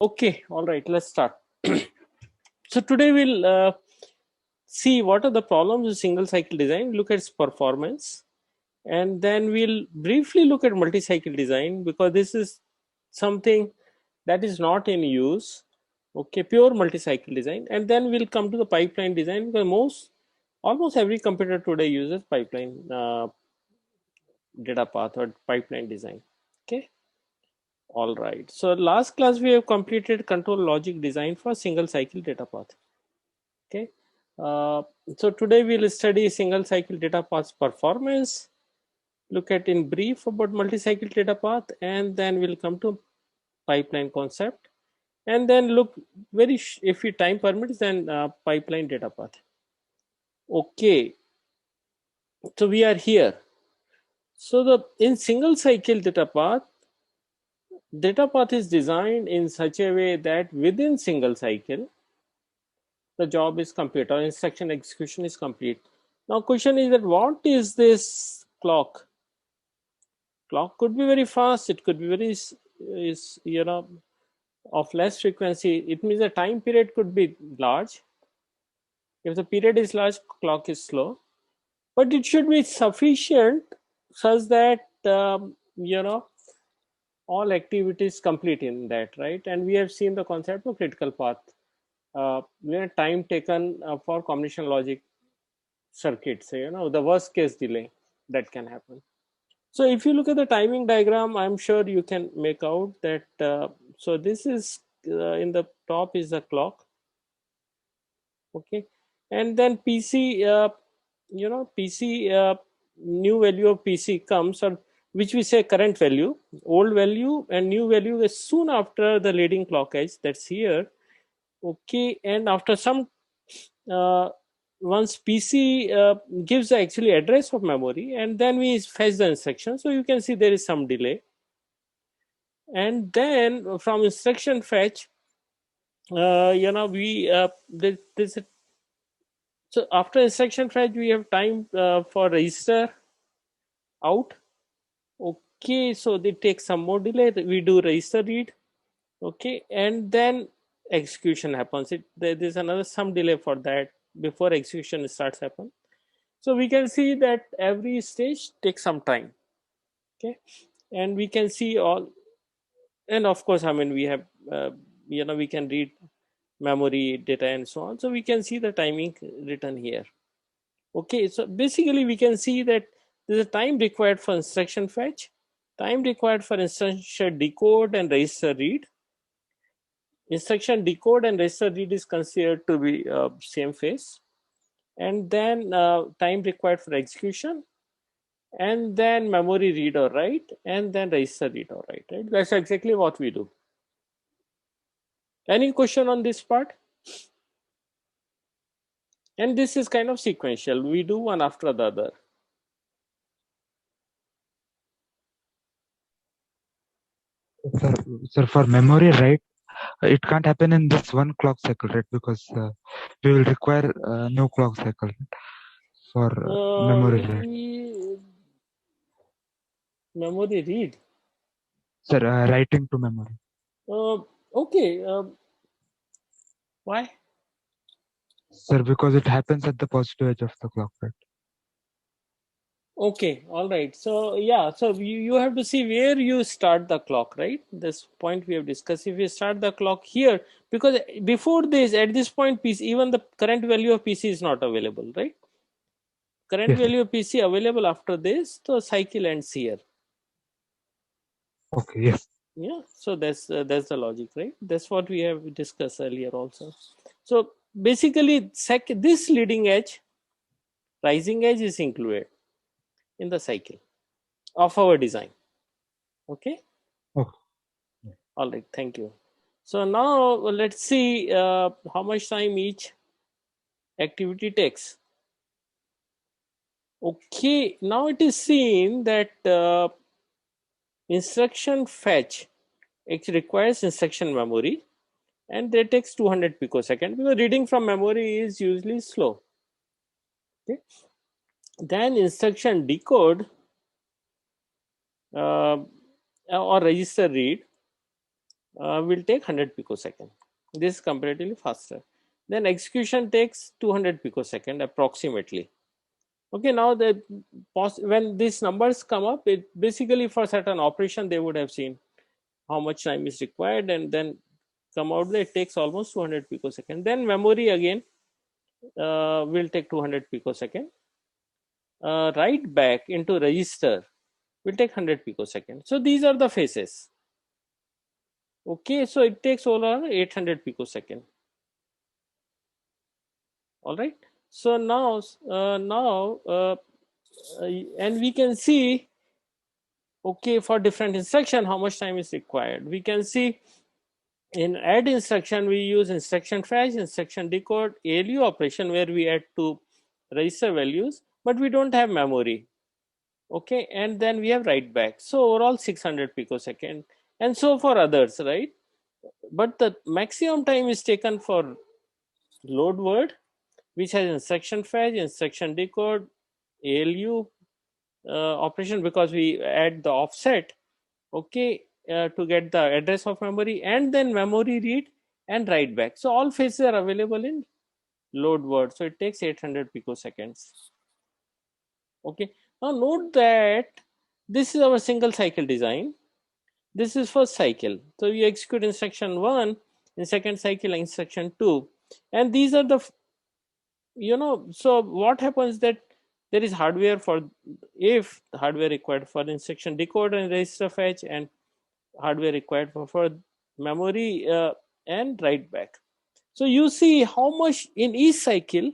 Okay, all right, let's start. So today we'll see what are the problems with single cycle design, look at its performance, and then we'll briefly look at multi-cycle design because this is something that is not in use. Okay, pure multi-cycle design, and then we'll come to the pipeline design because almost every computer today uses pipeline data path or pipeline design. Okay. All right. So last class we have completed control logic design for single cycle data path. Okay. Uh, so today we'll study single cycle data paths performance, look at in brief about multi-cycle data path, and then we'll come to pipeline concept, and then look if we time permits, then pipeline data path. Okay. So we are here. So the in single cycle data path is designed in such a way that within single cycle the job is complete or instruction execution is complete. Now question is that what is this clock? Clock could be very fast, it could be very is of less frequency. It means the time period could be large. If the period is large, clock is slow, but it should be sufficient such that all activities complete in that, right? And we have seen the concept of critical path, where time taken for combination logic circuits, the worst case delay that can happen. So if you look at the timing diagram, I'm sure you can make out that so this is in the top is the clock. Okay, and then PC, PC, new value of PC comes, or which we say current value, old value, and new value is soon after the leading clock edge, that's here. Okay, and after some uh, once PC gives the actually address of memory, and then we fetch the instruction. So you can see there is some delay, and then from instruction fetch, we this so after instruction fetch we have time for register out. Okay, so they take some more delay. We do register read. Okay, and then execution happens. There's another some delay for that before execution starts happen. So we can see that every stage takes some time. Okay, and we can see all, and of course, I mean we have we can read memory data and so on. So we can see the timing written here. Okay, so basically we can see that there's a time required for instruction fetch, time required for instruction decode and register read. Instruction decode and register read is considered to be same phase, and then time required for execution, and then memory read or write, and then register read or write. Right? That's exactly what we do. Any question on this part? And this is kind of sequential. We do one after the other. Sir, for memory, right? It can't happen in this one clock cycle, right? Because we will require a new clock cycle for memory, right? Memory read. Sir, writing to memory. Okay. Why? Sir, because it happens at the positive edge of the clock, right? Okay, all right. So yeah, so you have to see where you start the clock, right? This point we have discussed. If you start the clock here, because before this, at this point, PC, even the current value of PC is not available, right? Current Yes. value of PC available after this, the cycle ends here. Okay, yes. Yeah, so that's the logic, right? That's what we have discussed earlier also. So basically, this leading edge, rising edge is included in the cycle of our design. Okay. Okay. All right, thank you. So now let's see how much time each activity takes. Okay, now it is seen that instruction fetch, it requires instruction memory, and that takes 200 picosecond because reading from memory is usually slow. Okay, then instruction decode or register read, will take 100 picosecond. This is comparatively faster. Then execution takes 200 picosecond approximately. Okay, now when these numbers come up, it basically for certain operation they would have seen how much time is required, and then come out that it takes almost 200 picosecond. Then memory again will take 200 picosecond. Write back into register will take 100 picosecond. So these are the phases. Okay, so it takes overall 800 picosecond. All right. So now, and we can see, okay, for different instruction, how much time is required. We can see in add instruction, we use instruction fetch, instruction decode, ALU operation where we add two register values, but we don't have memory. Okay, and then we have write back. So overall 600 picosecond, and so for others, right? But the maximum time is taken for load word, which has instruction fetch, instruction decode, ALU operation, because we add the offset, okay, to get the address of memory, and then memory read and write back. So all phases are available in load word. So it takes 800 picoseconds. Okay. Now note that this is our single cycle design. This is first cycle. So you execute instruction 1, in second cycle instruction 2, and these are the, so what happens that there is hardware for, if hardware required for instruction decode and register fetch, and hardware required for memory and write back. So you see how much in each cycle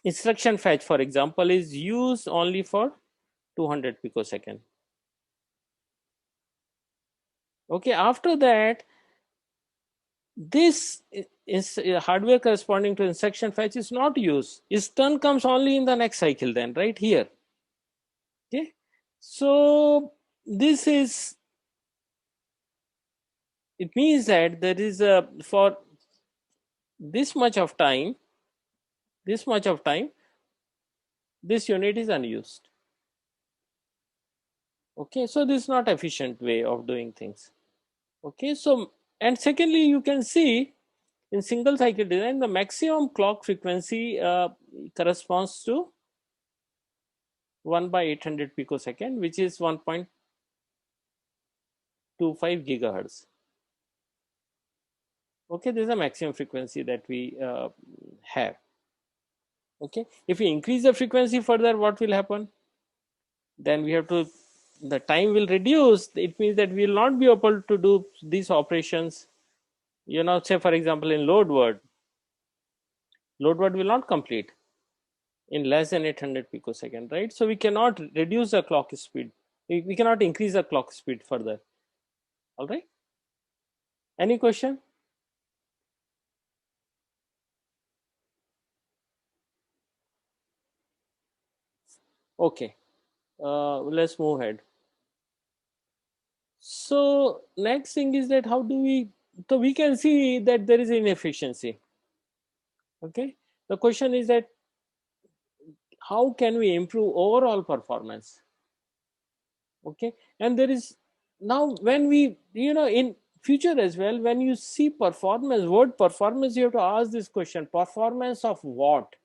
instruction fetch, for example, is used only for 200 picosecond. Okay, after that, this is hardware corresponding to instruction fetch is not used. Its turn comes only in the next cycle, then right here. Okay, so this is, it means that there is a, for this much of time, this unit is unused. Okay, so this is not efficient way of doing things. Okay, so, and secondly, you can see in single cycle design, the maximum clock frequency corresponds to 1 by 800 picosecond, which is 1.25 gigahertz. Okay, this is a maximum frequency that we have. Okay, if we increase the frequency further, what will happen? Then we have to, the time will reduce. It means that we will not be able to do these operations. Say for example, in load word will not complete in less than 800 picosecond, right? So we cannot reduce the clock speed. We cannot increase the clock speed further. All right. Any question? Okay. Let's move ahead. So next thing is that how do we, so we can see that there is inefficiency. Okay. The question is that how can we improve overall performance? Okay, and there is, now when we, in future as well, when you see performance, word performance, you have to ask this question: performance of what?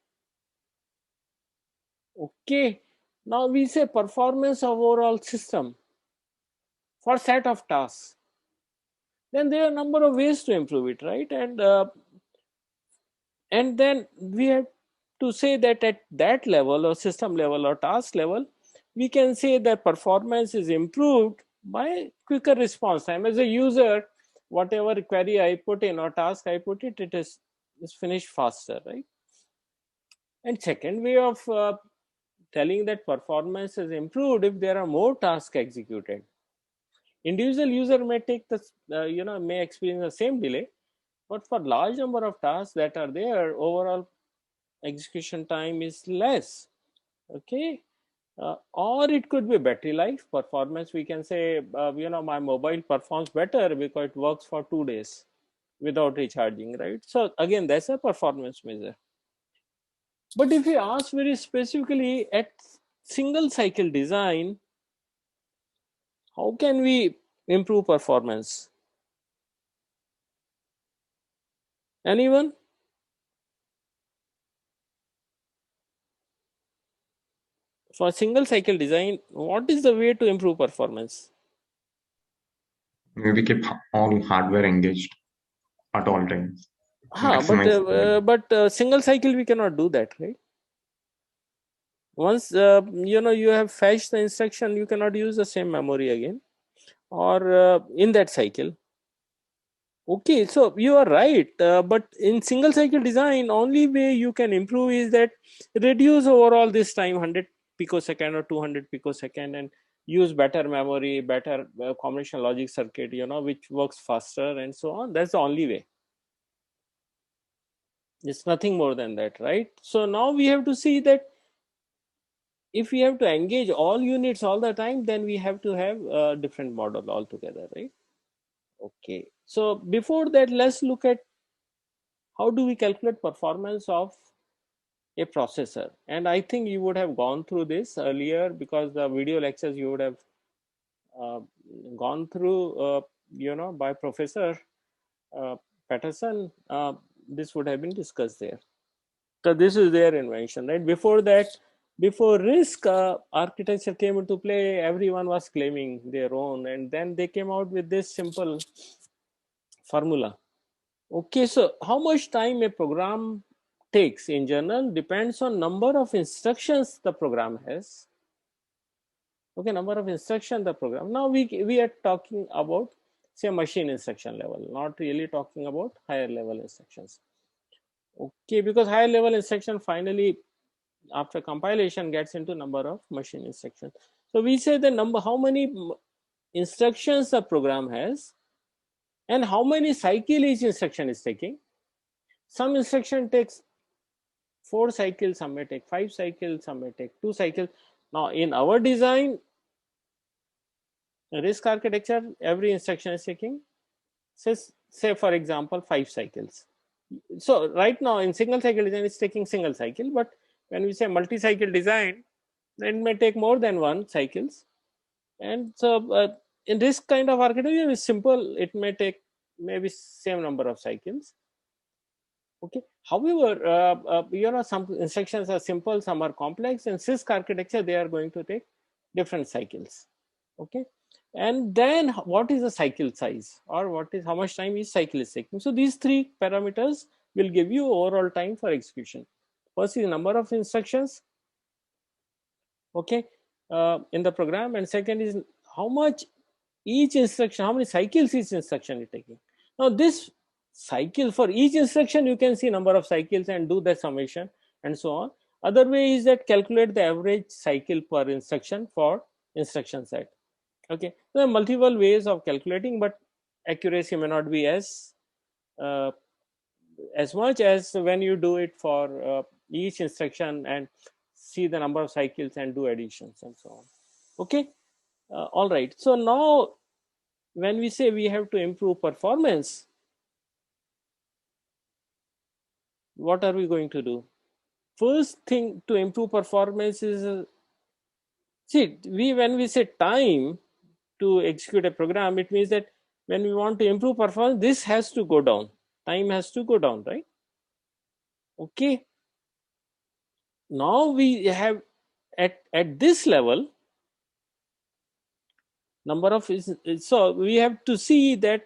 Okay, now we say performance of overall system for set of tasks. Then there are a number of ways to improve it, right? And then we have to say that at that level or system level or task level, we can say that performance is improved by quicker response time. As a user, whatever query I put in or task I put it, it is finished faster, right? And second way of telling that performance is improved, if there are more tasks executed. Individual user may take the, may experience the same delay, but for large number of tasks that are there, overall execution time is less. Okay, or it could be battery life performance. We can say, my mobile performs better because it works for 2 days without recharging, right? So again, that's a performance measure. But if you ask very specifically at single cycle design, how can we improve performance? Anyone? For single cycle design, what is the way to improve performance? Maybe keep all hardware engaged at all times. Maximize. But single cycle we cannot do that, right? Once you have fetched the instruction, you cannot use the same memory again, or in that cycle. Okay, so you are right, but in single cycle design, only way you can improve is that reduce overall this time 100 picosecond or 200 picosecond, and use better memory, better combinational logic circuit, which works faster and so on. That's the only way. It's nothing more than that, right? So now we have to see that if we have to engage all units all the time, then we have to have a different model altogether, right? Okay, so before that, let's look at how do we calculate performance of a processor. And I think you would have gone through this earlier, because the video lectures you would have uh, gone through, by Professor uh, Patterson. This would have been discussed there. So this is their invention, right? Before that, before RISC architecture came into play, everyone was claiming their own, and then they came out with this simple formula. Okay, so how much time a program takes in general depends on number of instructions the program has. Okay, number of instruction the program. Now we are talking about, say, machine instruction level, not really talking about higher level instructions. Okay, because higher level instruction finally after compilation gets into number of machine instructions. So we say the number, how many instructions the program has, and how many cycle each instruction is taking. Some instruction takes 4 cycles, some may take 5 cycles, some may take 2 cycles. Now in our design, RISC architecture, every instruction is taking, say for example, 5 cycles. So right now in single cycle design, it's taking single cycle, but when we say multi-cycle design, it may take more than 1 cycles. And so in this kind of architecture, it's simple, it may take maybe same number of cycles. Okay, however, some instructions are simple, some are complex. In CISC architecture, they are going to take different cycles. Okay, and then what is the cycle size, or how much time each cycle is taking. So these 3 parameters will give you overall time for execution. First is number of instructions, okay, in the program, and second is how much each instruction, how many cycles each instruction is taking. Now this cycle for each instruction, you can see number of cycles and do the summation and so on. Other way is that calculate the average cycle per instruction for instruction set. Okay, there are multiple ways of calculating, but accuracy may not be uh, as much as when you do it for each instruction and see the number of cycles and do additions and so on. Okay, all right. So now when we say we have to improve performance, what are we going to do? First thing to improve performance is, when we say time to execute a program, it means that when we want to improve performance, this has to go down. Time has to go down, right? Okay. Now we have at this level, number of so we have to see that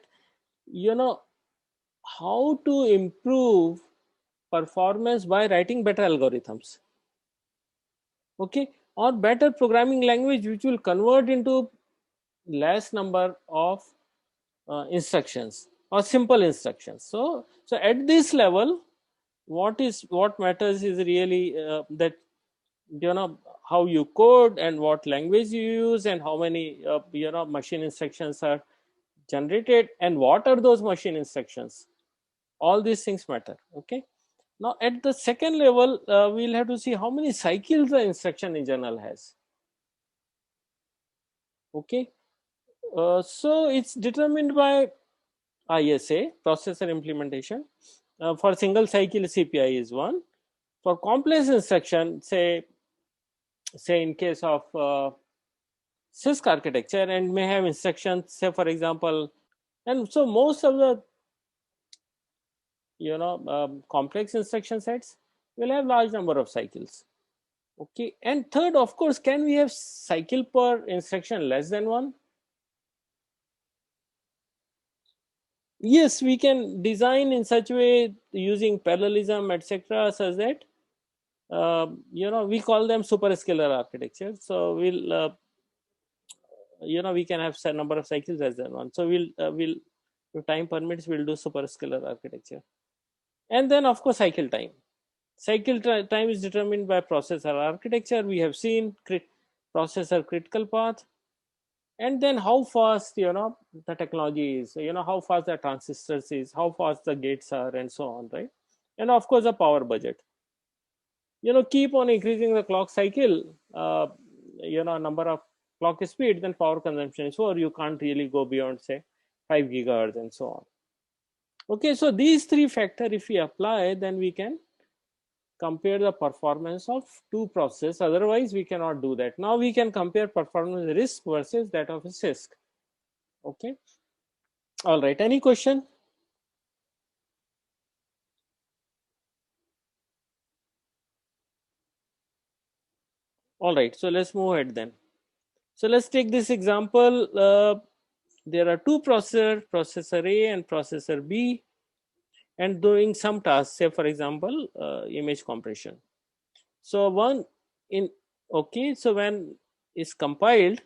how to improve performance by writing better algorithms, okay, or better programming language which will convert into less number of instructions or simple instructions. So at this level, what matters is really that how you code and what language you use and how many machine instructions are generated and what are those machine instructions. All these things matter. Okay, now at the second level, we'll have to see how many cycles the instruction in general has. Okay, so it's determined by ISA, processor implementation. For single cycle, CPI is 1. For complex instruction, say in case of CISC architecture, and may have instructions, say for example, and so most of the complex instruction sets, we'll have large number of cycles. Okay, and third, of course, can we have cycle per instruction less than one? Yes, we can design in such a way using parallelism, etc., such that we call them superscalar architecture. So we can have a number of cycles less than one. So we'll if time permits, we'll do superscalar architecture. And then of course cycle time. Cycle time is determined by processor architecture. We have seen processor critical path, and then how fast the technology is. How fast the transistors is, how fast the gates are, and so on, right? And of course the power budget. Keep on increasing the clock cycle. Number of clock speed, then power consumption is lower. You can't really go beyond say 5 gigahertz and so on. Okay, so these three factors, if we apply, then we can compare the performance of two processes. Otherwise, we cannot do that. Now we can compare performance RISC versus that of a CISC. Okay. All right. Any question? All right. So let's move ahead then. So let's take this example. There are two processors, processor A and processor B, and doing some tasks, say for example, image compression. So when it's compiled,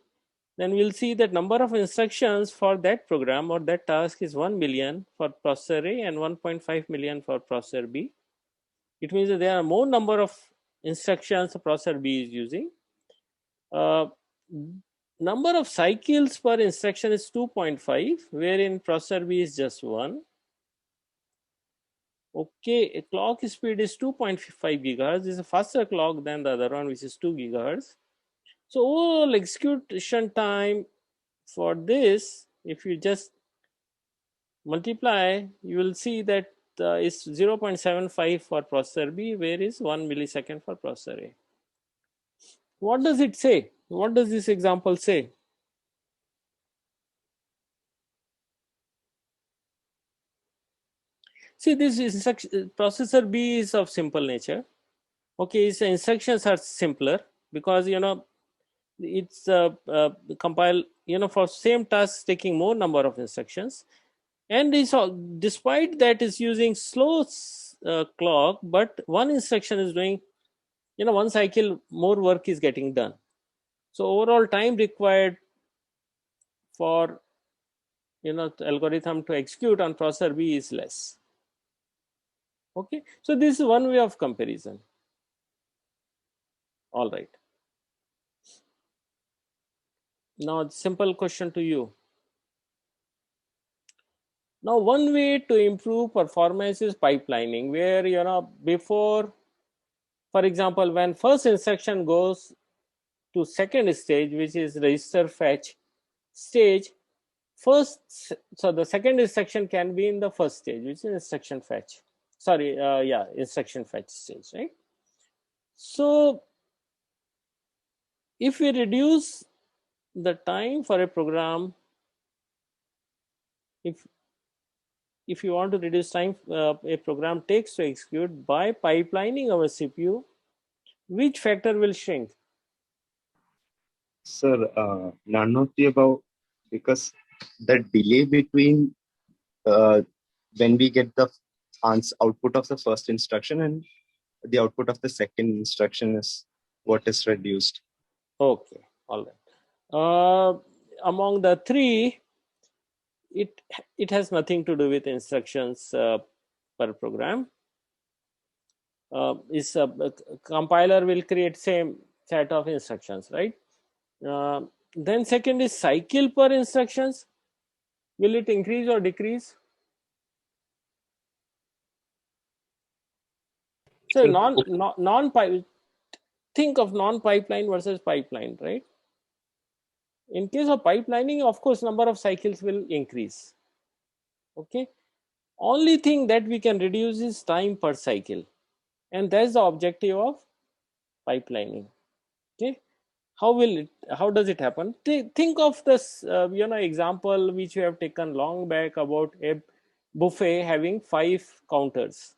then we'll see that number of instructions for that program or that task is 1 million for processor A and 1.5 million for processor B. It means that there are more number of instructions the processor B is using. Number of cycles per instruction is 2.5, wherein processor B is just 1. Okay, a clock speed is 2.5 gigahertz. This is a faster clock than the other one, which is 2 gigahertz. So overall execution time for this, if you just multiply, you will see that is 0.75 for processor B, where is 1 millisecond for processor A. What does it say? What does this example say? See, this processor B is of simple nature. Okay, its instructions are simpler because it's compile for same task taking more number of instructions, and despite that is using slow clock, but one instruction is doing one cycle more work is getting done. So overall time required for the algorithm to execute on processor B is less. Okay, so this is one way of comparison. All right. Now, simple question to you. Now, one way to improve performance is pipelining, where before, for example, when first instruction goes to second stage, which is register fetch stage, so the second instruction can be in the first stage, which is instruction fetch. Sorry, instruction fetch stage, right? So if we reduce the time for a program, if you want to reduce time a program takes to execute by pipelining our CPU, which factor will shrink? Sir, none of the above, because the delay between when we get the output of the first instruction and the output of the second instruction is what is reduced. Okay, all right. Among the three, it has nothing to do with instructions per program. Is a compiler will create same set of instructions, right? Then second is cycle per instructions. Will it increase or decrease? So think of non-pipeline versus pipeline, right? In case of pipelining, of course, number of cycles will increase. Okay. Only thing that we can reduce is time per cycle, and that's the objective of pipelining. Okay. How does it happen? Think of this example which we have taken long back about buffet having 5 counters.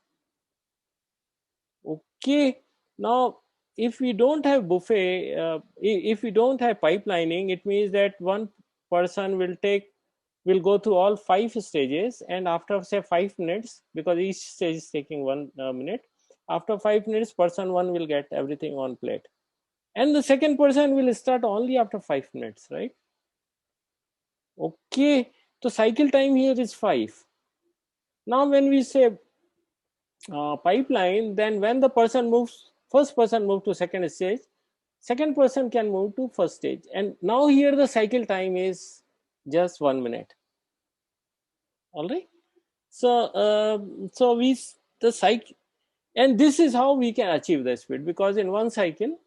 Okay, now if we don't have buffet, if we don't have pipelining, it means that one person will go through all 5 stages, and after say 5 minutes, because each stage is taking 1 minute, after 5 minutes person 1 will get everything on plate, and the second person will start only after 5 minutes, right? Okay, so cycle time here is 5. Now when we say pipeline, then when the person moves, first person move to second stage, second person can move to first stage, and now here the cycle time is just 1 minute. All right, so the cycle, and this is how we can achieve the speed, because in one cycle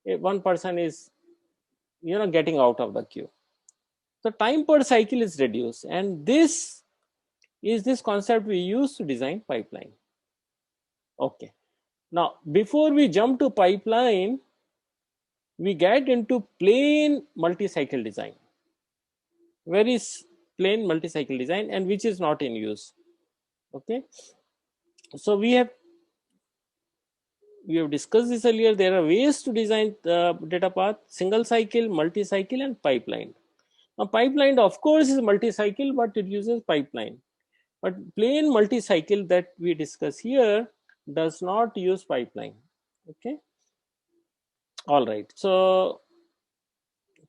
one person is getting out of the queue, the time per cycle is reduced, and this is this concept we use to design pipeline. Okay, now before we jump to pipeline, we get into plain multi-cycle design, very plain multi-cycle design, and which is not in use. Okay, so we have discussed this earlier. There are ways to design the data path: single cycle, multi-cycle, and pipeline. Now pipeline of course is multi-cycle, but it uses pipeline, but plain multi-cycle that we discuss here does not use pipeline. Okay, all right, so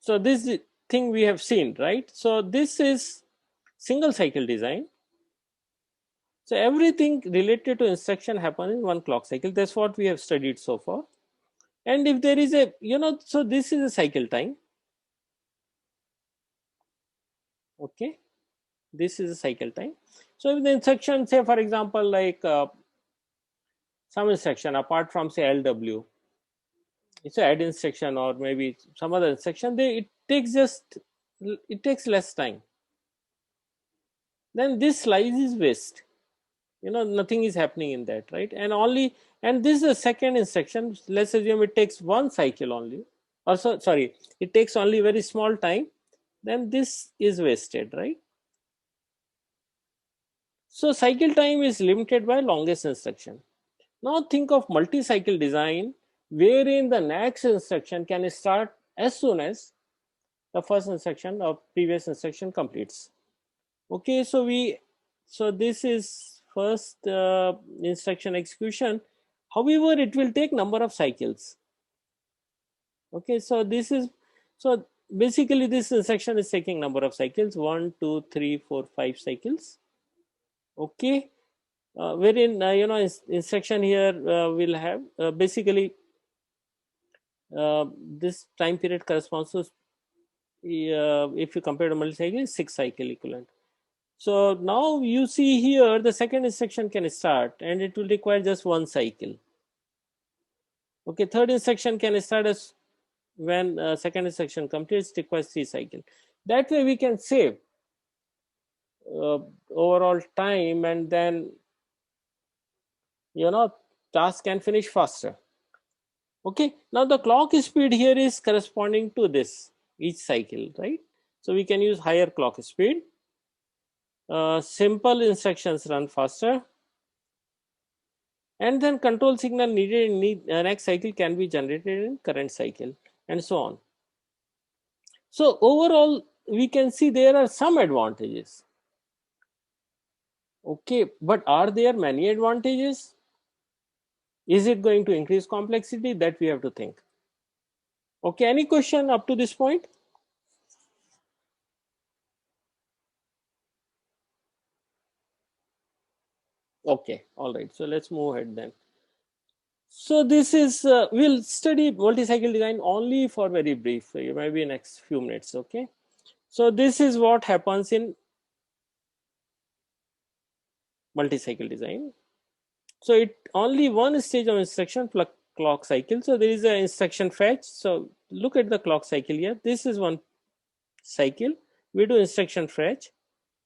this thing we have seen, right? So this is single cycle design. So everything related to instruction happens in one clock cycle. That's what we have studied so far. And if there is a, so this is a cycle time. Okay, this is a cycle time. So if the instruction, say for example, like some instruction apart from say LW, it's an add instruction or maybe some other instruction, it takes less time. Then this slice is waste. Nothing is happening in that, right? And this is the second instruction. Let's assume it takes 1 cycle only, or sorry, it takes only very small time, then this is wasted, right? So cycle time is limited by longest instruction. Now think of multi-cycle design wherein the next instruction can start as soon as the first instruction or previous instruction completes. Okay, so this is first instruction execution. However, it will take number of cycles. Okay, so basically this instruction is taking number of cycles, 1, 2, 3, 4, 5 cycles. Okay, wherein instruction here will have basically this time period corresponds to if you compare to multi-cycle, 6 cycle equivalent. So now you see here the second instruction can start and it will require just 1 cycle. Okay, third instruction can start as when second instruction completes, it requires 3 cycle. That way we can save overall time, and then task can finish faster. Okay, now the clock speed here is corresponding to this each cycle, right? So we can use higher clock speed. Simple instructions run faster, and then control signal needed in next cycle can be generated in current cycle, and so on. So overall we can see there are some advantages. Okay, but are there many advantages? Is it going to increase complexity? That we have to think. Okay, any question up to this point? Okay, all right, so let's move ahead then. So this is we'll study multi-cycle design only for very brief, maybe next few minutes. Okay, so this is what happens in multi-cycle design. So it only one stage of instruction clock cycle. So there is an instruction fetch. So look at the clock cycle here. This is one cycle. We do instruction fetch,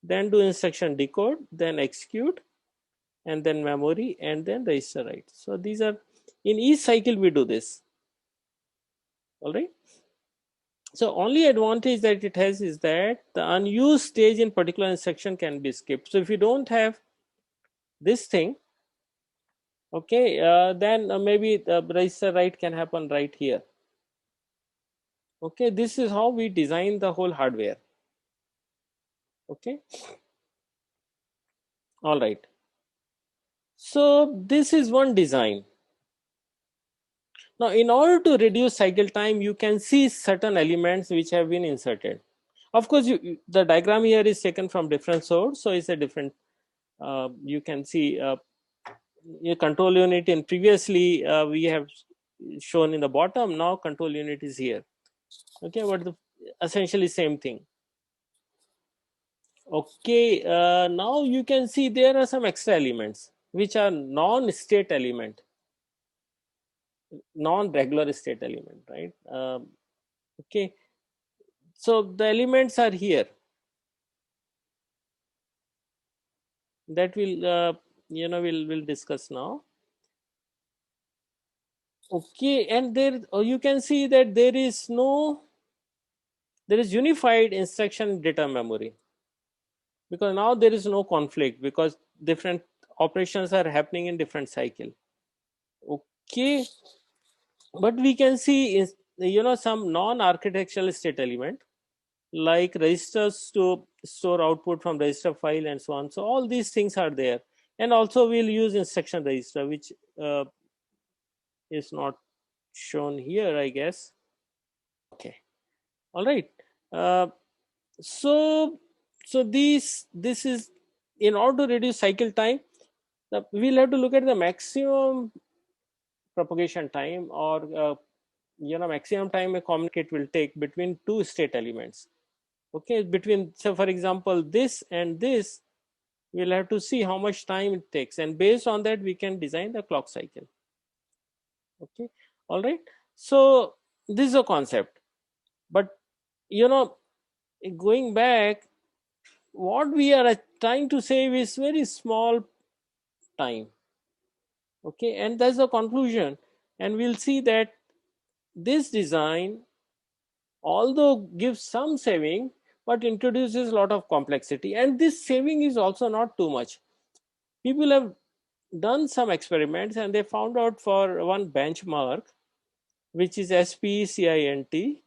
then do instruction decode, then execute, and then memory, and then register write. So these are in each cycle we do this. All right. So only advantage that it has is that the unused stage in particular instruction can be skipped. So if you don't have this thing, okay, then maybe the register write can happen right here. Okay, this is how we design the whole hardware. Okay, all right. So this is one design. Now, in order to reduce cycle time, you can see certain elements which have been inserted. Of course, the diagram here is taken from different source, so it's a different. You can see your control unit in previously we have shown in the bottom. Now control unit is here. Okay, but the essentially same thing. Okay, now you can see there are some extra elements which are non-state element, non-regular state element, right? Okay, so the elements are here that will we'll discuss now. Okay, and there you can see that there is unified instruction data memory, because now there is no conflict because different operations are happening in different cycle. Okay, but we can see is some non-architectural state element like registers to store output from register file and so on. So all these things are there, and also we'll use instruction register, which is not shown here, I guess. Okay, all right. So this is, in order to reduce cycle time, we'll have to look at the maximum propagation time, or maximum time a communicate will take between two state elements. Okay, between, so for example, this and this, we'll have to see how much time it takes, and based on that we can design the clock cycle. Okay, all right. So this is a concept, but going back, what we are trying to save is very small time. Okay, and that's the conclusion, and we'll see that this design, although gives some saving, but introduces a lot of complexity, and this saving is also not too much. People have done some experiments and they found out for one benchmark, which is SPCINT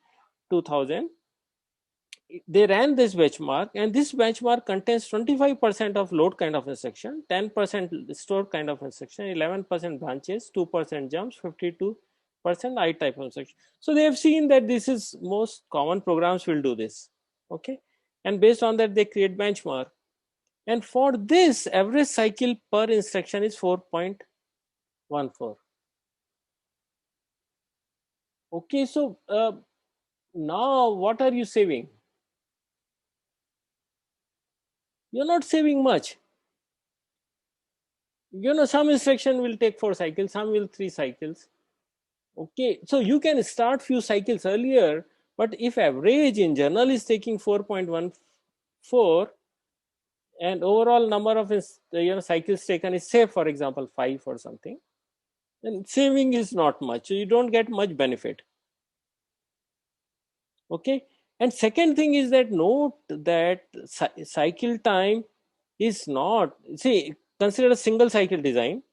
2000. They ran this benchmark, and this benchmark contains 25% of load kind of instruction, 10% store kind of instruction, 11% branches, 2% jumps, 52% I type instruction. So they have seen that this is most common programs will do this. Okay, and based on that they create benchmark, and for this average cycle per instruction is 4.14. Okay, so now what are you saving? You're not saving much. Some instruction will take 4 cycles, some will 3 cycles. Okay, so you can start few cycles earlier, but if average in general is taking 4.14 and overall number of cycles taken is, say for example 5 or something, then saving is not much, so you don't get much benefit. Okay, and second thing is that note that cycle time is not, see, consider a single cycle design,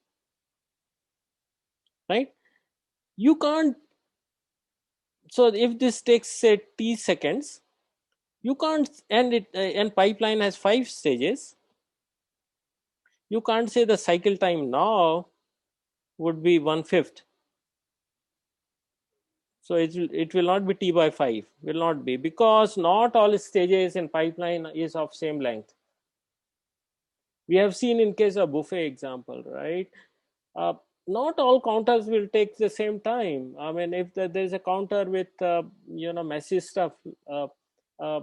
right? You can't, so if this takes say t seconds, you can't, and pipeline has 5 stages, you can't say the cycle time now would be 1/5. So it will not be t by 5, will not be, because not all stages in pipeline is of same length. We have seen in case of buffet example, right? Not all counters will take the same time. I mean, if there's a counter with messy stuff,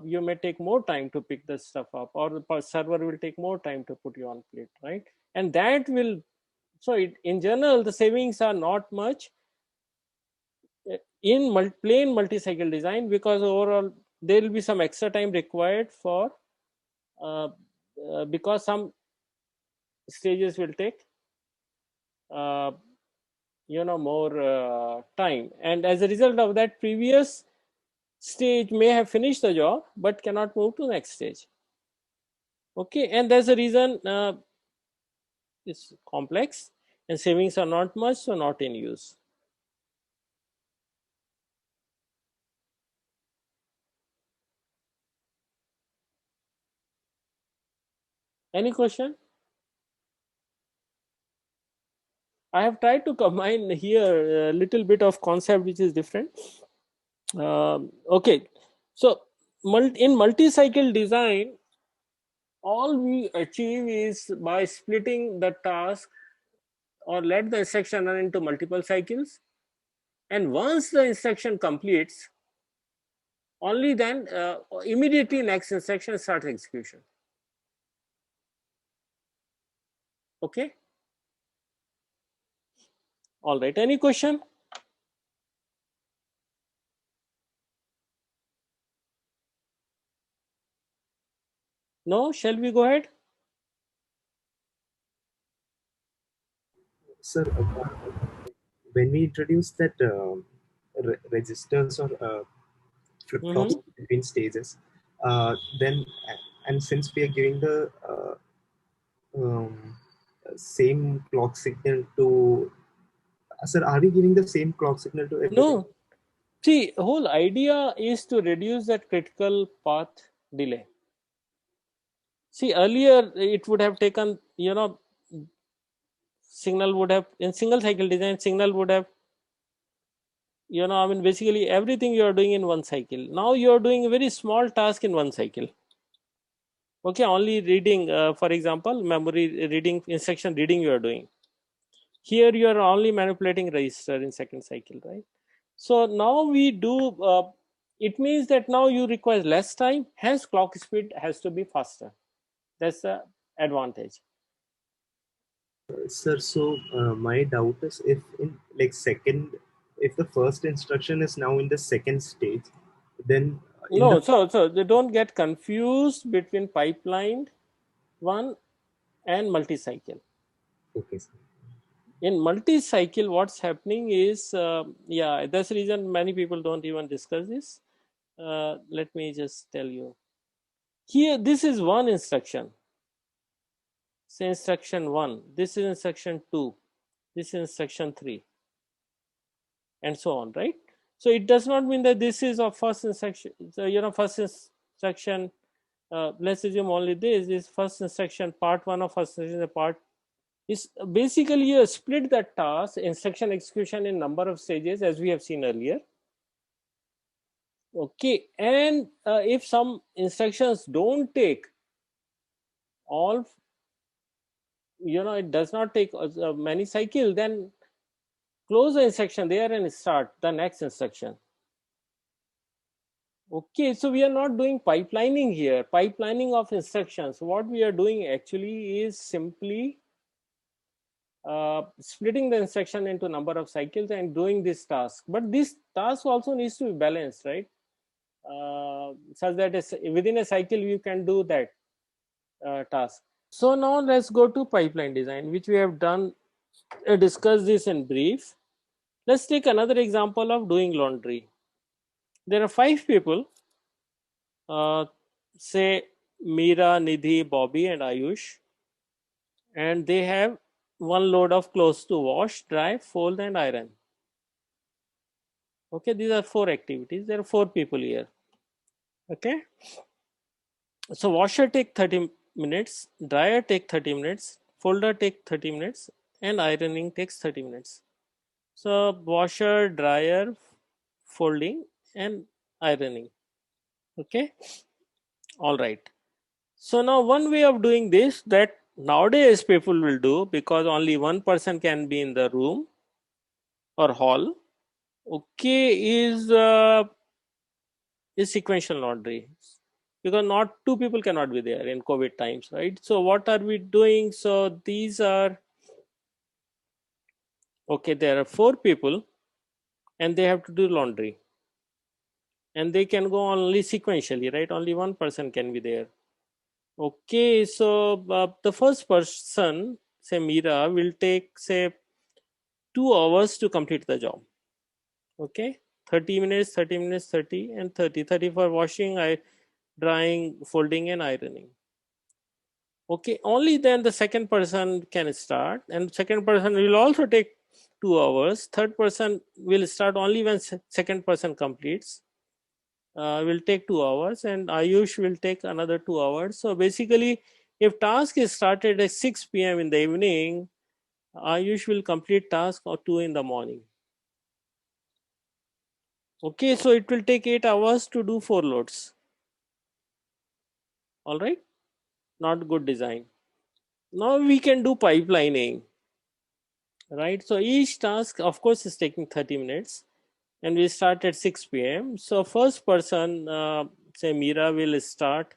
you may take more time to pick the stuff up, or the server will take more time to put you on plate, right? And that will, so in general, the savings are not much in plain multi-cycle design, because overall there will be some extra time required for because some stages will take more time, and as a result of that, previous stage may have finished the job but cannot move to the next stage. Okay, and there's a reason it's complex and savings are not much, so not in use. Any question? I have tried to combine here a little bit of concept which is different. Okay, so in multi-cycle design, all we achieve is by splitting the task or let the instruction run into multiple cycles, and once the instruction completes, only then immediately next instruction starts execution. Okay, all right, any question? No, shall we go ahead? Sir, when we introduce that registers or flip-flops between stages, then and since we are giving the same clock signal to sir, are we giving the same clock signal to everything? No. See, the whole idea is to reduce that critical path delay. See, earlier it would have taken, signal would have, in single cycle design, signal would have, basically everything you are doing in one cycle. Now you are doing a very small task in one cycle. Okay, only reading, for example, memory reading, instruction reading you are doing. Here you are only manipulating register in second cycle, right? So now we do, it means that now you require less time, hence clock speed has to be faster. That's the advantage. Sir, so my doubt is if in like if the first instruction is now in the second stage, then no, so they don't get confused between pipelined one and multi-cycle. Okay, sir. In multi-cycle, what's happening is, that's the reason many people don't even discuss this. Let me just tell you. Here, this is one instruction. Say instruction 1, this is instruction 2, this is instruction 3, and so on, right? So it does not mean that this is a first instruction. So, first instruction, let's assume only this is first instruction, part 1 of first instruction, the part is basically you split that task, instruction execution, in number of stages as we have seen earlier. Okay, and if some instructions don't take all, it does not take many cycles, then close the instruction there and start the next instruction. Okay, so we are not doing pipelining here, pipelining of instructions. What we are doing actually is simply splitting the instruction into number of cycles and doing this task. But this task also needs to be balanced, right? Such that within a cycle you can do that task. So now let's go to pipeline design, which we have done, discussed this in brief. Let's take another example of doing laundry. There are 5 people, say Meera, Nidhi, Bobby, and Ayush, and they have one load of clothes to wash, dry, fold, and iron. Okay, these are 4 activities. There are 4 people here. Okay, so washer take 30 minutes, dryer take 30 minutes, folder take 30 minutes, and ironing takes 30 minutes. So washer, dryer, folding, and ironing. Okay, all right. So now one way of doing this that nowadays people will do, because only one person can be in the room or hall, okay, is sequential laundry, because not 2 people cannot be there in COVID times, right? So what are we doing? So these are, okay, there are 4 people and they have to do laundry, and they can go only sequentially, right? Only one person can be there. Okay, so the first person, say Meera, will take say 2 hours to complete the job. Okay, 30 minutes, 30 minutes, 30 and 30. 30 for washing, drying, folding and ironing. Okay, only then the second person can start, and second person will also take 2 hours. Third person will start only when second person completes. Will take 2 hours, and Ayush will take another 2 hours. So basically, if task is started at 6 p.m. in the evening, Ayush will complete task or 2 in the morning. Okay, so it will take 8 hours to do 4 loads. All right, not good design. Now we can do pipelining, right? So each task, of course, is taking 30 minutes, and we start at 6 p.m. So first person, say Meera, will start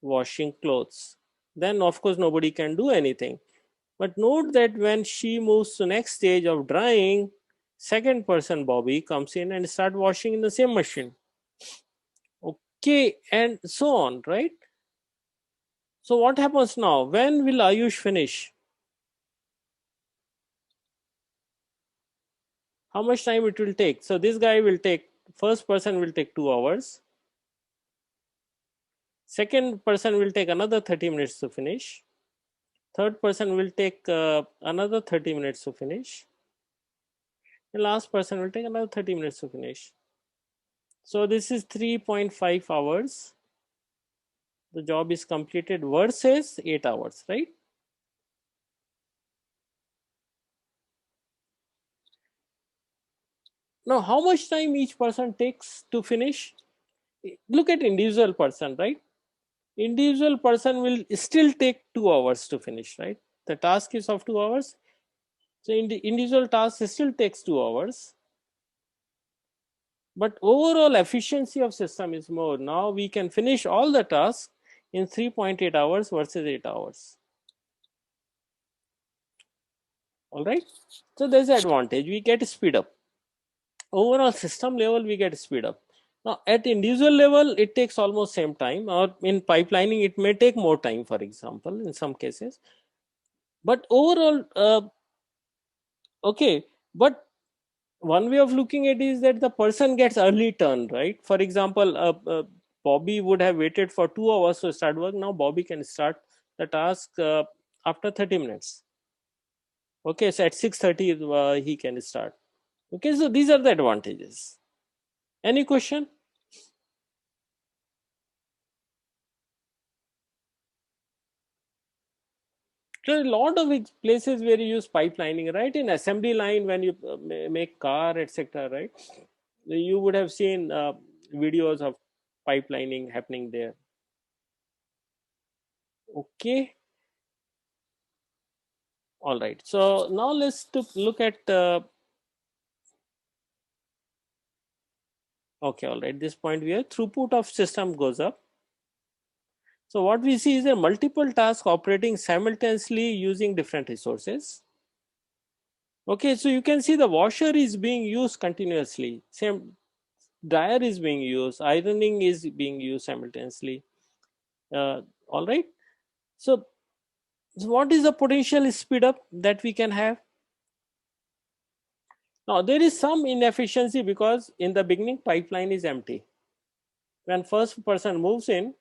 washing clothes. Then, of course, nobody can do anything. But note that when she moves to next stage of drying, second person Bobby comes in and start washing in the same machine. Okay, and so on, right? So what happens now? When will Ayush finish? How much time it will take? So this guy will take, first person will take 2 hours. Second person will take another 30 minutes to finish. Third person will take another 30 minutes to finish. The last person will take another 30 minutes to finish. So this is 3.5 hours. The job is completed versus 8 hours, right? Now, how much time each person takes to finish? Look at individual person, right? Individual person will still take 2 hours to finish, right? The task is of 2 hours. So individual task still takes 2 hours. But overall efficiency of system is more. Now we can finish all the tasks in 3.8 hours versus 8 hours. All right. So there's an advantage. We get speed up. Overall system level, we get speed up. Now at individual level, it takes almost same time, or in pipelining, it may take more time, for example, in some cases. But overall, okay, but one way of looking at it is that the person gets early turn, right? For example, Bobby would have waited for 2 hours to start work. Now Bobby can start the task after 30 minutes. Okay, so at 6:30 he can start. Okay, so these are the advantages. Any question? There are a lot of places where you use pipelining, right? In assembly line, when you make car, etc., right? You would have seen videos of pipelining happening there. Okay. All right. So now let's look at. Okay. All right. This point we have throughput of system goes up. So what we see is a multiple task operating simultaneously using different resources. Okay, so you can see the washer is being used continuously. Same dryer is being used, ironing is being used simultaneously. All right. So what is the potential speed up that we can have? Now there is some inefficiency because in the beginning pipeline is empty. When first person moves in,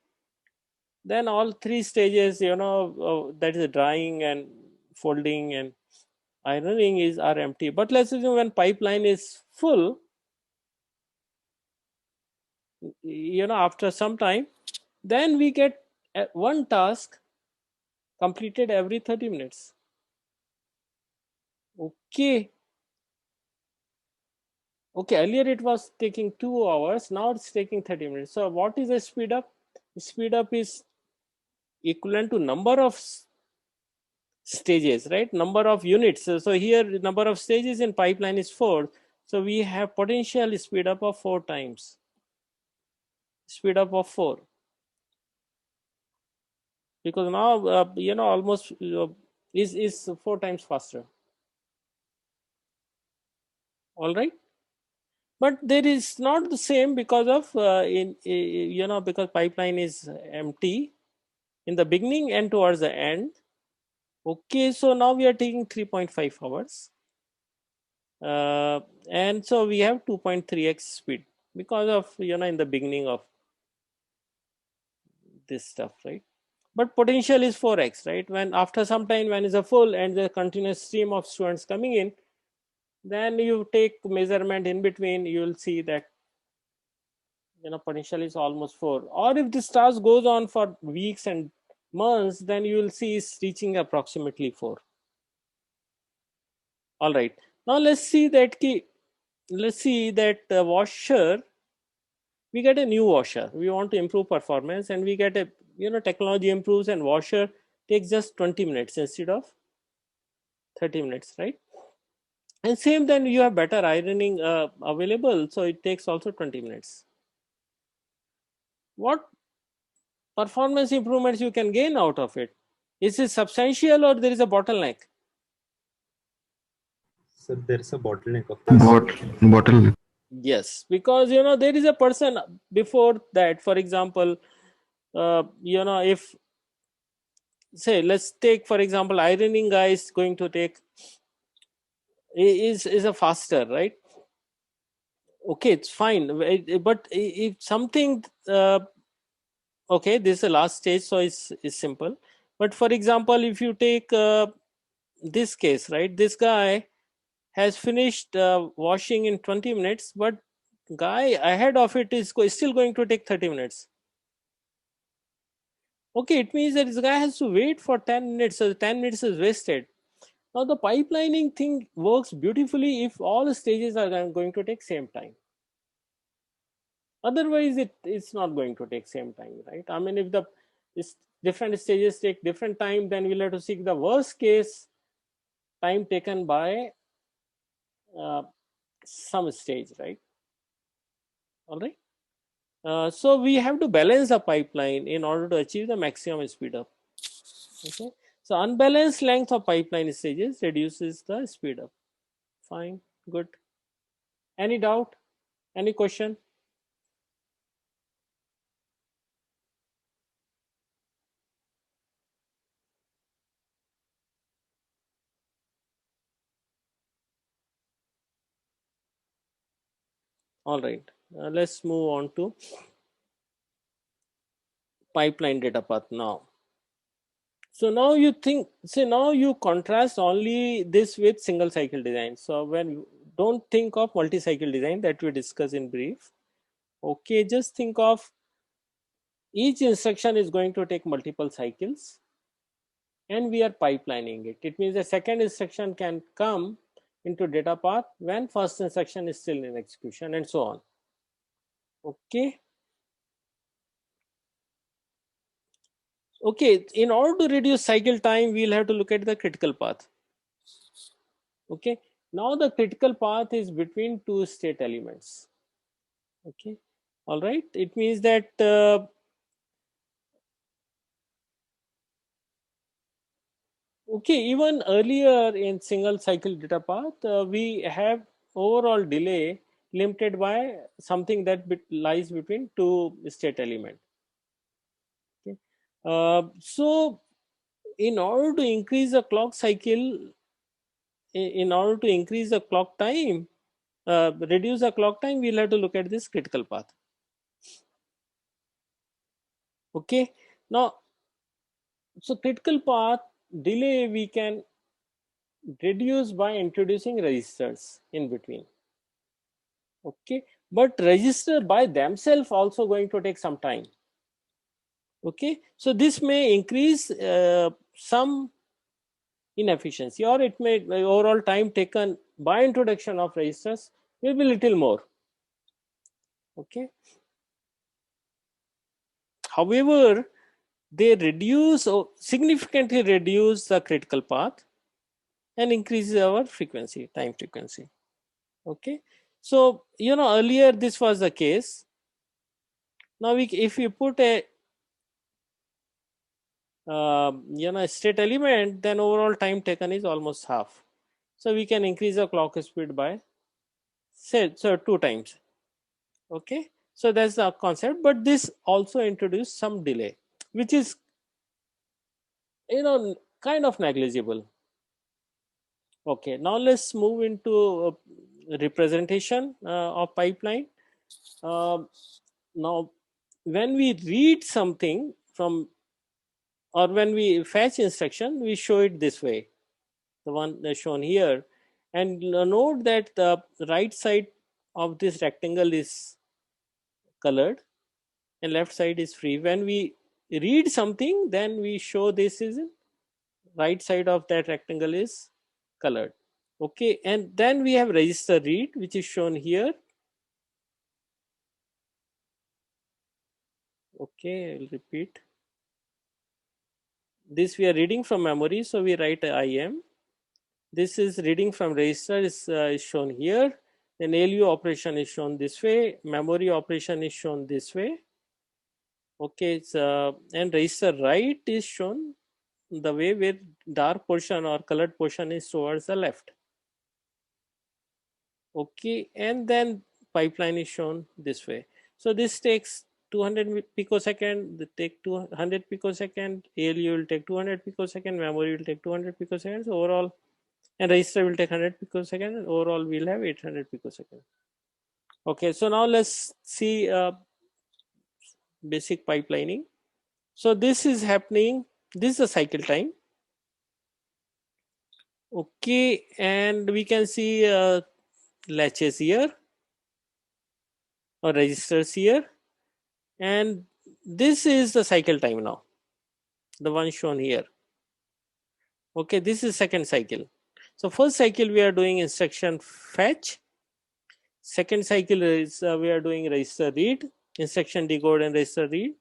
then all 3 stages, that is drying and folding and ironing are empty. But let's assume when pipeline is full, after some time, then we get one task completed every 30 minutes. Okay. Okay, earlier it was taking 2 hours, now it's taking 30 minutes. So what is the speed up? Speed up is equivalent to number of stages, right? Number of units. So here number of stages in pipeline is 4. So we have potential speed up of 4 times. Speed up of 4. Because now, almost is 4 times faster. All right. But there is not the same because of because pipeline is empty in the beginning and towards the end. Okay, so now we are taking 3.5 hours. And so we have 2.3x speed because of, in the beginning of this stuff, right? But potential is 4x, right? When after some time, when is a full and the continuous stream of students coming in, then you take measurement in between, you will see that potential is almost 4. Or if this task goes on for weeks and months, then you will see it's reaching approximately 4. All right, now let's see that washer, we get a new washer, we want to improve performance, and we get a technology improves and washer takes just 20 minutes instead of 30 minutes, right? And same, then you have better ironing available, so it takes also 20 minutes. What performance improvements you can gain out of it? Is it substantial or there is a bottleneck? So there is a bottleneck of this. Bottle. Yes, because there is a person before that. For example, if say, let's take for example, ironing guy is going to take is a faster, right? Okay, it's fine, but if something okay, this is the last stage, so it's simple. But for example, if you take this case, right, this guy has finished washing in 20 minutes, but guy ahead of it is still going to take 30 minutes. Okay, it means that this guy has to wait for 10 minutes, so 10 minutes is wasted. Now the pipelining thing works beautifully if all the stages are going to take same time. Otherwise it's not going to take same time, right? I mean, if the different stages take different time, then we'll have to seek the worst case time taken by some stage, right? All right. So we have to balance the pipeline in order to achieve the maximum speed up. Okay, so unbalanced length of pipeline stages reduces the speed up. Fine, good. Any doubt? Any question? All right, let's move on to pipeline data path now. So now you think, say now you contrast only this with single cycle design. So when don't think of multi-cycle design that we discuss in brief. Okay, just think of each instruction is going to take multiple cycles and we are pipelining it. It means the second instruction can come into data path when first instruction is still in execution and so on. Okay. Okay, in order to reduce cycle time, we'll have to look at the critical path. Okay, now the critical path is between two state elements. Okay, all right, it means that okay, even earlier in single cycle data path, we have overall delay limited by something that lies between two state element. Okay, so in order to increase the clock cycle, in order to increase the clock time, reduce the clock time, we'll have to look at this critical path. Okay, now so critical path delay we can reduce by introducing registers in between. Okay, but register by themselves also going to take some time. Okay, so this may increase some inefficiency, or it may overall time taken by introduction of registers will be little more. Okay, however, they reduce or significantly reduce the critical path and increases our frequency, time frequency. Okay, so earlier this was the case. Now if we put a state element, then overall time taken is almost half. So we can increase the clock speed by say 2 times. Okay, so that's the concept, but this also introduced some delay, which is kind of negligible. Okay, now let's move into representation of pipeline. Now, when we read something from, or when we fetch instruction, we show it this way, the one that's shown here. And note that the right side of this rectangle is colored and left side is free. When we read something, then we show this is right side of that rectangle is colored. Okay, and then we have register read, which is shown here. Okay, I'll repeat. This we are reading from memory, so we write IM. This is reading from register is shown here. Then ALU operation is shown this way. Memory operation is shown this way. Okay, and register write is shown the way where dark portion or colored portion is towards the left. Okay, and then pipeline is shown this way. So this takes 200 picosecond, they take 200 picosecond, ALU will take 200 picosecond, memory will take 200 picoseconds overall, and register will take 100 picosecond, and overall we'll have 800 picosecond. Okay, so now let's see basic pipelining. So this is happening, this is the cycle time. Okay, and we can see latches here or registers here, and this is the cycle time now, the one shown here. Okay, this is second cycle. So first cycle we are doing instruction fetch, second cycle is we are doing register read, instruction decode and register read.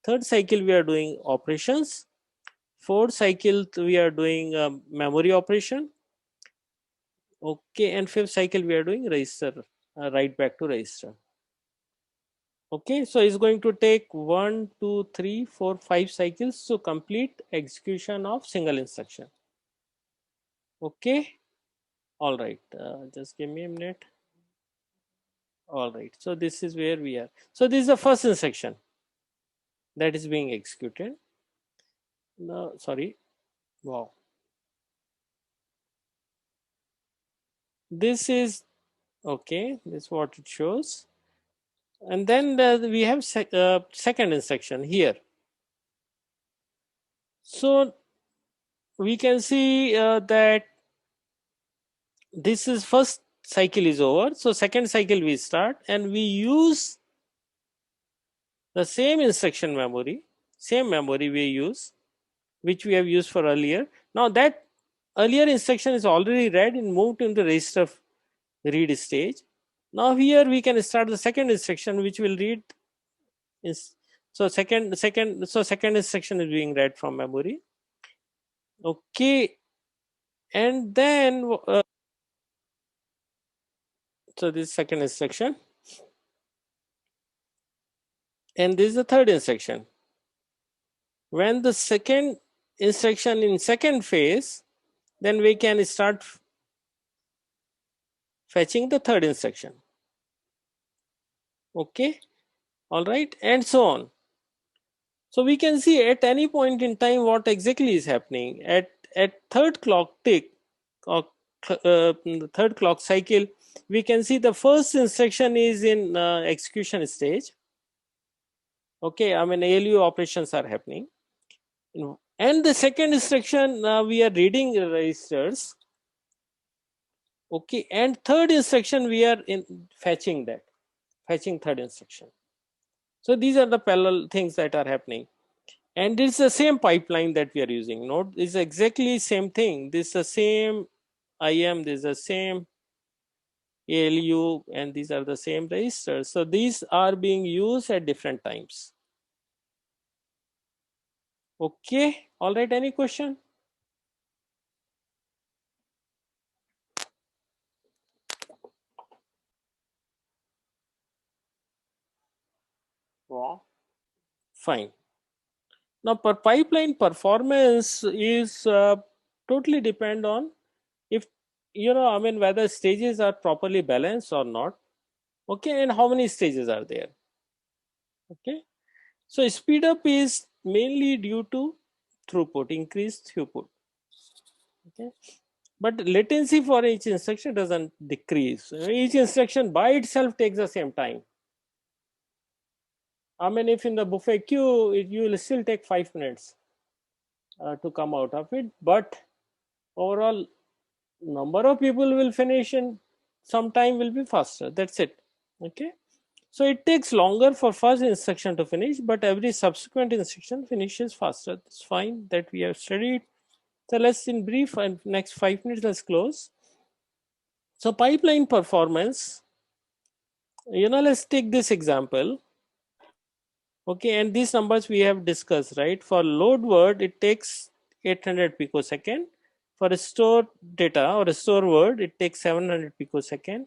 Third cycle we are doing operations. Fourth cycle we are doing memory operation. Okay, and fifth cycle we are doing register, write back to register. Okay, so it's going to take 1, 2, 3, 4, 5 cycles to complete execution of single instruction. Okay, all right, just give me a minute. All right, so this is where we are. So this is the first instruction that is being executed. No, sorry, wow. This is, okay, this is what it shows. And then we have second instruction here. So we can see that this is first cycle is over. So second cycle we start, and we use the same instruction memory, same memory we use, which we have used for earlier. Now that earlier instruction is already read and moved into register read stage. Now here we can start the second instruction, which will read. So second instruction is being read from memory. Okay, and then so this second instruction, and this is the third instruction. When the second instruction in second phase, then we can start fetching the third instruction. Okay, all right, and so on. So we can see at any point in time what exactly is happening. At third clock tick or the third clock cycle, we can see the first instruction is in execution stage. Okay, I mean ALU operations are happening, and the second instruction we are reading registers. Okay, and third instruction we are in fetching third instruction. So these are the parallel things that are happening, and it's the same pipeline that we are using. Note, it's exactly same thing. This is the same IM, this is the same ALU, and these are the same registers. So these are being used at different times. Okay, all right, any question? Wow. Fine. Now, per pipeline performance is totally depend on if, I mean, whether stages are properly balanced or not. Okay, and how many stages are there. Okay, so speed up is mainly due to throughput, increased throughput. Okay, but latency for each instruction doesn't decrease. Each instruction by itself takes the same time. I mean, if in the buffet queue, you will still take 5 minutes to come out of it, but overall number of people will finish and some time will be faster. That's it. Okay. So it takes longer for first instruction to finish, but every subsequent instruction finishes faster. That's fine, that we have studied. So let's in brief, and next 5 minutes, let's close. So pipeline performance, let's take this example. Okay, and these numbers we have discussed, right? For load word, it takes 800 picosecond. For a store data or a store word, it takes 700 picosecond.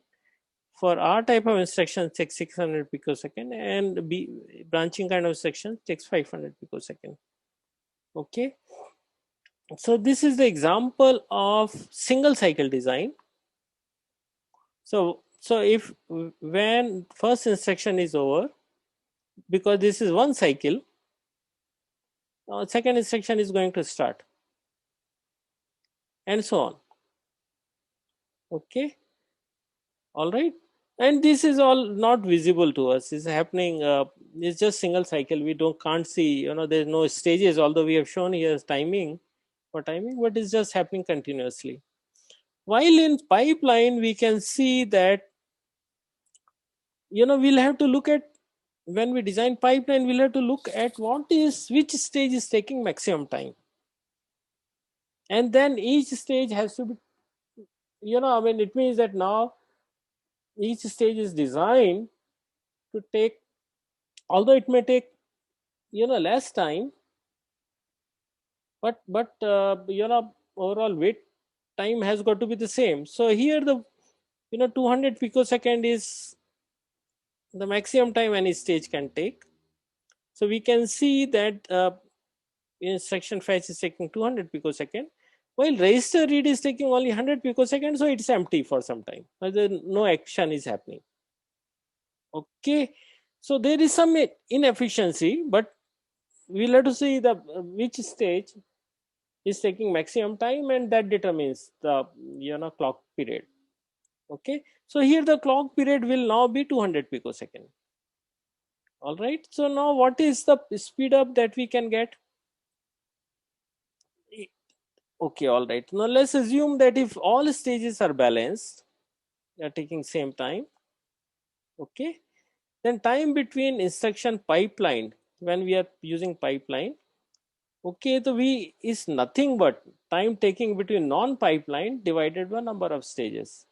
For R type of instruction, it takes 600 picosecond, and B branching kind of instruction takes 500 picosecond. Okay, so this is the example of single cycle design. So if when first instruction is over, because this is one cycle, second instruction is going to start, and so on. Okay, all right. And this is all not visible to us. It's happening. It's just single cycle. We can't see. There's no stages. Although we have shown here timing, but it's just happening continuously. While in pipeline, we can see that we'll have to look at, when we design pipeline, we'll have to look at which stage is taking maximum time, and then each stage has to be. It means that now each stage is designed to take, although it may take less time, but overall wait time has got to be the same. So here the 200 picosecond is the maximum time any stage can take. So we can see that instruction fetch is taking 200 picosecond, while register read is taking only 100 picosecond, so it's empty for some time. No action is happening. Okay, so there is some inefficiency, but we'll have to see which stage is taking maximum time, and that determines the clock period. Okay, so here the clock period will now be 200 picosecond. All right, so now what is the speed up that we can get? Okay, all right, now let's assume that if all stages are balanced, they are taking same time. Okay, then time between instruction pipeline, when we are using pipeline, okay, so V is nothing but time taking between non-pipeline divided by number of stages.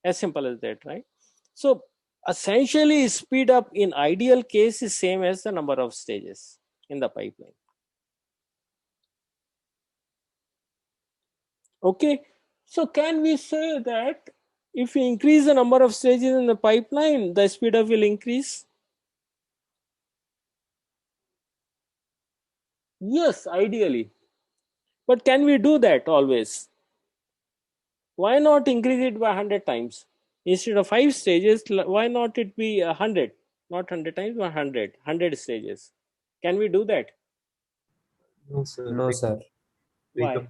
As simple as that, right? So essentially speed up in ideal case is same as the number of stages in the pipeline. Okay, so can we say that if we increase the number of stages in the pipeline, the speed up will increase? Yes, ideally. But can we do that always? Why not increase it by 100 times? Instead of 5 stages, why not it be 100? Not 100 times, but 100 stages. Can we do that? No, sir. No, sir. Why?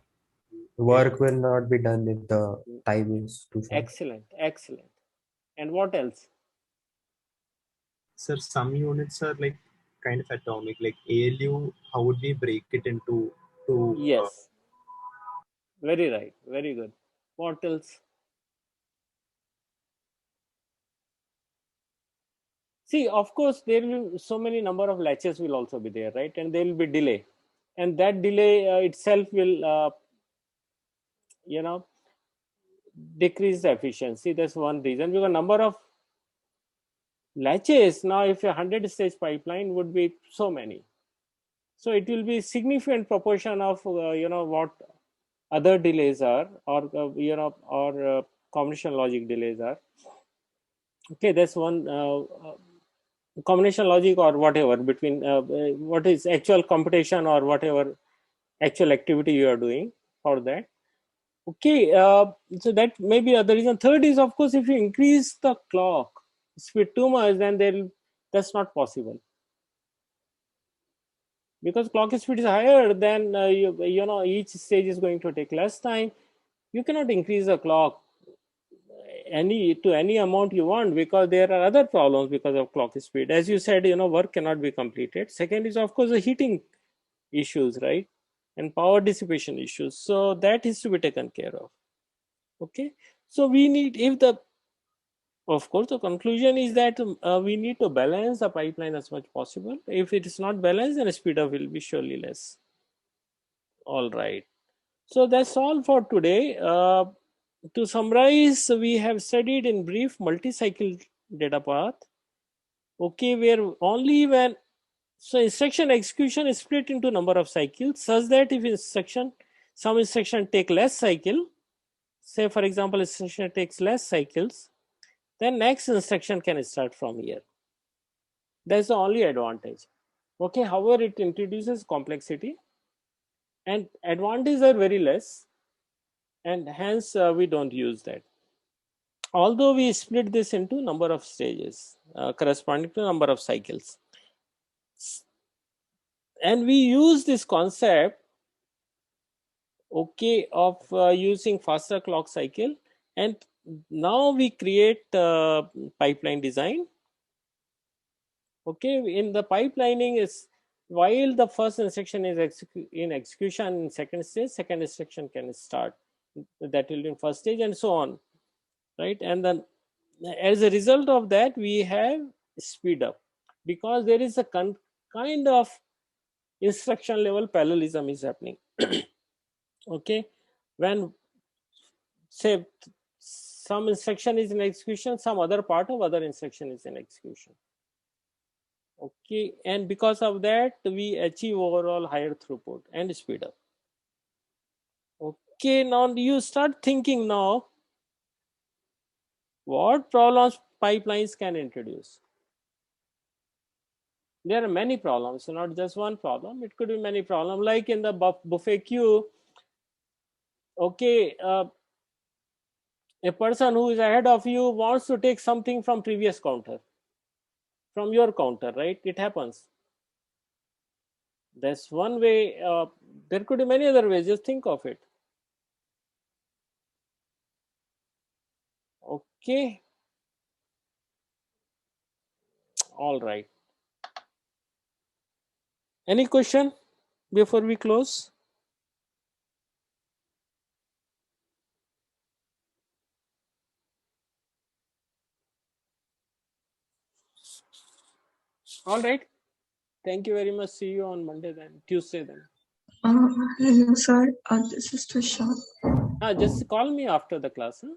Work will not be done if the time is too short. Excellent, excellent. And what else? Sir, some units are like kind of atomic. Like ALU, how would we break it into two? Yes. Very right. Very good. What else? See, of course, there will be so many number of latches will also be there, right? And there will be delay, and that delay itself will, decrease the efficiency. That's one reason, because number of latches now, if a 100 stage pipeline would be so many, so it will be significant proportion of what other delays are, or or combination logic delays are. Okay, that's one. Combination logic or whatever between what is actual computation or whatever actual activity you are doing for that. Okay, so that may be other reason. Third is, of course, if you increase the clock speed too much, then that's not possible, because clock speed is higher, then each stage is going to take less time. You cannot increase the clock to any amount you want, because there are other problems because of clock speed. As you said, work cannot be completed. Second is, of course, the heating issues, right? And power dissipation issues. So that is to be taken care of. Okay. So we need, of course, the conclusion is that we need to balance the pipeline as much possible. If it is not balanced, then speed up will be surely less. All right. So that's all for today. To summarize, we have studied in brief multi-cycle data path. Okay, where only when instruction execution is split into number of cycles, such that if some instruction take less cycle, say for example instruction takes less cycles, then next instruction can start from here. That's the only advantage. Okay, however, it introduces complexity, and advantages are very less, and hence we don't use that. Although we split this into number of stages corresponding to number of cycles, and we use this concept, okay, of using faster clock cycle, and now we create pipeline design. Okay, in the pipelining is, while the first instruction is in execution in second stage, second instruction can start, that will be in first stage, and so on, right? And then as a result of that, we have speed up, because there is a kind of instruction level parallelism is happening. Okay, when say some instruction is in execution, some other part of other instruction is in execution. Okay, and because of that, we achieve overall higher throughput and speed up. Okay, now you start thinking now, what problems pipelines can introduce? There are many problems, not just one problem. It could be many problems, like in the buffet queue. Okay, a person who is ahead of you wants to take something from previous counter, from your counter, right? It happens. That's one way. There could be many other ways. Just think of it. Okay. All right. Any question before we close? All right. Thank you very much. See you on Monday then, Tuesday then. Hello, sir. This is Trisha. Just call me after the class. Huh?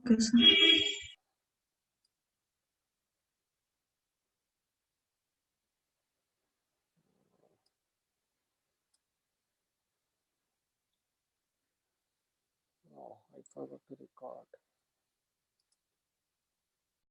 Okay, sir. Oh, I forgot to record.